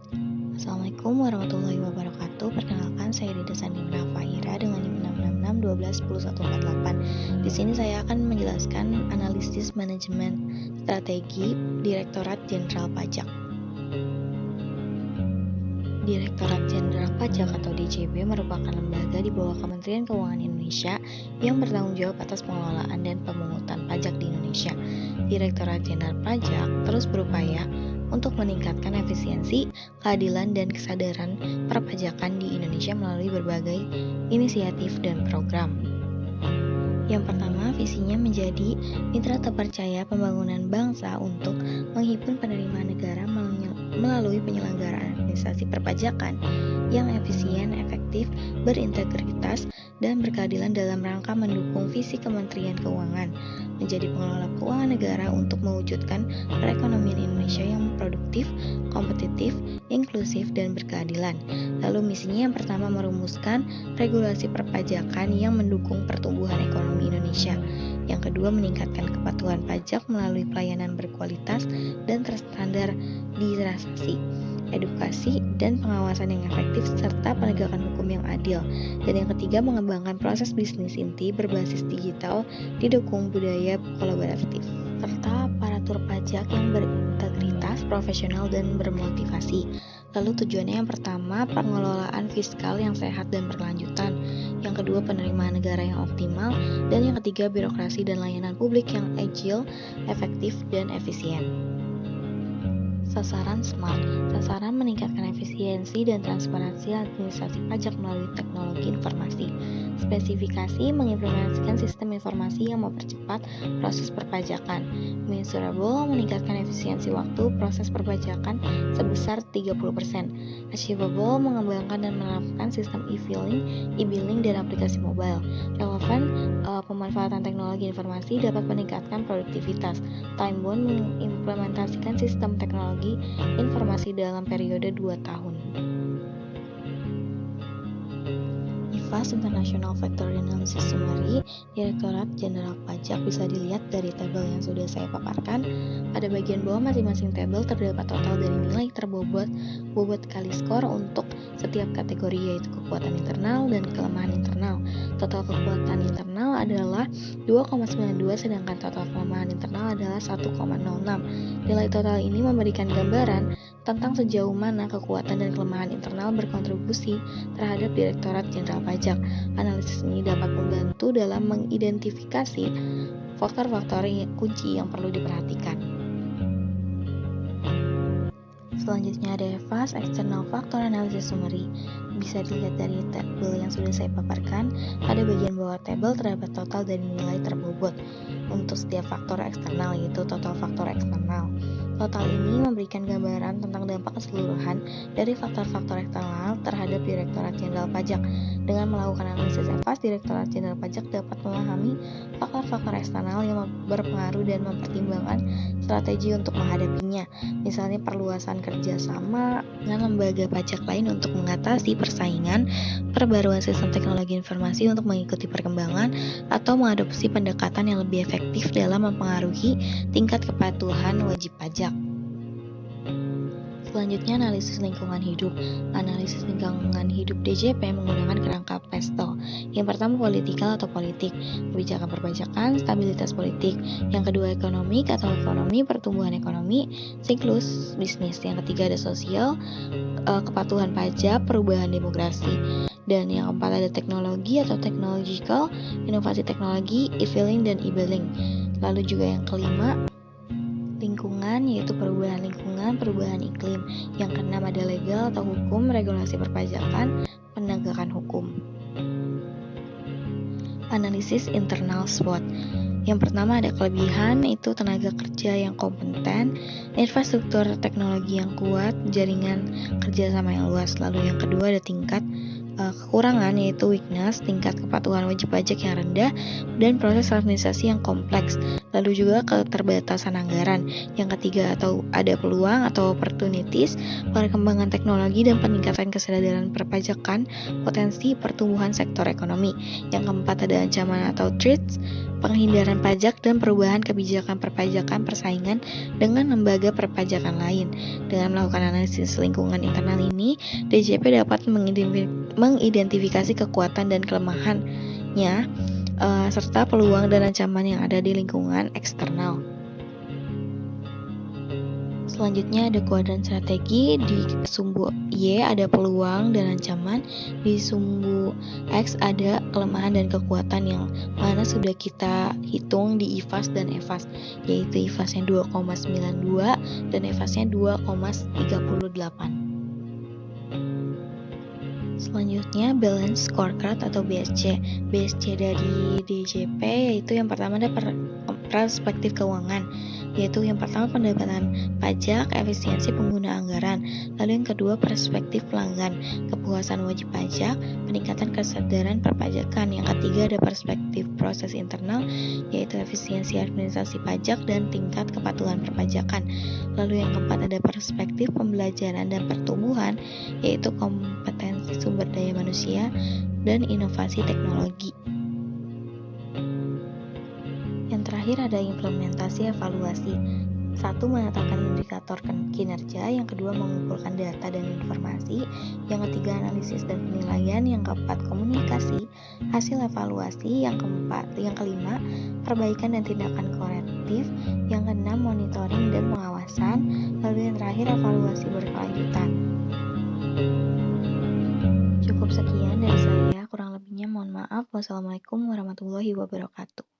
Assalamualaikum warahmatullahi wabarakatuh. Perkenalkan, saya Rida Sandra Faira dengan NIM 666121148. Di sini saya akan menjelaskan analisis manajemen strategi Direktorat Jenderal Pajak. Direktorat Jenderal Pajak atau DJP merupakan lembaga di bawah Kementerian Keuangan Indonesia yang bertanggung jawab atas pengelolaan dan pemungutan pajak di Indonesia. Direktorat Jenderal Pajak terus berupaya untuk meningkatkan efisiensi, keadilan, dan kesadaran perpajakan di Indonesia melalui berbagai inisiatif dan program. Yang pertama, visinya menjadi mitra terpercaya pembangunan bangsa untuk menghimpun penerimaan negara melalui penyelenggaraan administrasi perpajakan yang efisien, efektif, berintegritas, dan berkeadilan dalam rangka mendukung visi Kementerian Keuangan menjadi pengelola keuangan negara untuk mewujudkan perekonomian Indonesia yang produktif, kompetitif, inklusif, dan berkeadilan. Lalu misinya yang pertama merumuskan regulasi perpajakan yang mendukung pertumbuhan ekonomi Indonesia. Yang kedua, meningkatkan kepatuhan pajak melalui pelayanan berkualitas dan terstandar di transaksi, edukasi, dan pengawasan yang efektif, serta penegakan hukum yang adil. Dan yang ketiga, mengembangkan proses bisnis inti berbasis digital didukung budaya kolaboratif, serta aparatur pajak yang berintegritas, profesional, dan bermotivasi. Lalu tujuannya yang pertama, pengelolaan fiskal yang sehat dan berkelanjutan. Yang kedua, penerimaan negara yang optimal. Dan yang ketiga, birokrasi dan layanan publik yang agile, efektif, dan efisien. Sasaran SMART. Sasaran meningkatkan efisiensi dan transparansi administrasi pajak melalui teknologi informasi. Spesifikasi mengimplementasikan sistem informasi yang mempercepat proses perpajakan. Measurable meningkatkan efisiensi waktu proses perpajakan sebesar 30%. Achievable mengembangkan dan menerapkan sistem e-filing, e-billing, dan aplikasi mobile. Relevan pemanfaatan teknologi informasi dapat meningkatkan produktivitas. Time bound mengimplementasikan sistem teknologi informasi dalam periode 2 tahun. IFAS International Factor Analysis Summary Direktorat Jenderal Pajak bisa dilihat dari tabel yang sudah saya paparkan. Pada bagian bawah masing-masing tabel terdapat total dari nilai terbobot kali skor untuk setiap kategori, yaitu kekuatan internal dan kelemahan internal. Total kekuatan internal adalah 2,92 sedangkan total kelemahan internal adalah 1,06. Nilai total ini memberikan gambaran tentang sejauh mana kekuatan dan kelemahan internal berkontribusi terhadap Direktorat Jenderal Pajak. Analisis ini dapat membantu dalam mengidentifikasi faktor-faktor kunci yang perlu diperhatikan. Selanjutnya ada EVAS External Factor Analysis Summary. Bisa dilihat dari tabel yang sudah saya paparkan. Pada bagian bawah tabel terdapat total dari nilai terbobot untuk setiap faktor eksternal, yaitu total faktor eksternal. Total ini memberikan gambaran tentang dampak keseluruhan dari faktor-faktor eksternal terhadap Direktorat Jenderal Pajak. Dengan melakukan analisis EVAS, Direktorat Jenderal Pajak dapat memahami faktor-faktor eksternal yang berpengaruh dan mempertimbangkan strategi untuk menghadapinya. Misalnya perluasan kerjasama dengan lembaga pajak lain untuk mengatasi persaingan, perbaruan sistem teknologi informasi untuk mengikuti perkembangan, atau mengadopsi pendekatan yang lebih efektif dalam mempengaruhi tingkat kepatuhan wajib pajak. Selanjutnya, analisis lingkungan hidup. Analisis lingkungan hidup DJP menggunakan kerangka PESTEL. Yang pertama, politikal atau politik, kebijakan perpajakan, stabilitas politik. Yang kedua, ekonomik atau ekonomi, pertumbuhan ekonomi, siklus bisnis. Yang ketiga, ada sosial, kepatuhan pajak, perubahan demografi. Dan yang keempat, ada teknologi atau technological, inovasi teknologi, e-filing, dan e-billing. Lalu juga yang kelima, lingkungan, yaitu perubahan lingkungan, perubahan iklim. Yang keenam ada legal atau hukum, regulasi perpajakan, penegakan hukum. Analisis internal SWOT. Yang pertama ada kelebihan, itu tenaga kerja yang kompeten, infrastruktur teknologi yang kuat, jaringan kerjasama yang luas. Lalu yang kedua ada tingkat kekurangan yaitu weakness, tingkat kepatuhan wajib pajak yang rendah, dan proses administrasi yang kompleks. Lalu juga keterbatasan anggaran. Yang ketiga atau ada peluang atau opportunities, perkembangan teknologi dan peningkatan kesadaran perpajakan, potensi pertumbuhan sektor ekonomi. Yang keempat ada ancaman atau threats, penghindaran pajak dan perubahan kebijakan perpajakan persaingan dengan lembaga perpajakan lain. Dengan melakukan analisis lingkungan internal ini, DJP dapat mengidentifikasi kekuatan dan kelemahannya serta peluang dan ancaman yang ada di lingkungan eksternal. Selanjutnya ada kuadran strategi. Di sumbu Y ada peluang dan ancaman, di sumbu X ada kelemahan dan kekuatan yang mana sudah kita hitung di IFAS dan EFAS, yaitu IFASnya 2,92 dan EFASnya 2,38. Selanjutnya balance scorecard atau BSC. BSC dari DJP yaitu yang pertama ada perspektif keuangan, yaitu yang pertama pendapatan pajak, efisiensi pengguna anggaran. Lalu yang kedua perspektif pelanggan, kepuasan wajib pajak, peningkatan kesadaran perpajakan. Yang ketiga ada perspektif proses internal, yaitu efisiensi administrasi pajak dan tingkat kepatuhan perpajakan. Lalu yang keempat ada perspektif pembelajaran dan pertumbuhan, yaitu kompetensi sumber daya manusia dan inovasi teknologi. Yang terakhir ada implementasi evaluasi. 1. Menetapkan indikator kinerja. Yang kedua mengumpulkan data dan informasi. Yang ketiga analisis dan penilaian. Yang keempat komunikasi hasil evaluasi. Yang kelima perbaikan dan tindakan korektif. Yang keenam monitoring dan pengawasan. Lalu yang terakhir evaluasi berkelanjutan. Cukup sekian dari saya, kurang lebihnya mohon maaf. Wassalamualaikum warahmatullahi wabarakatuh.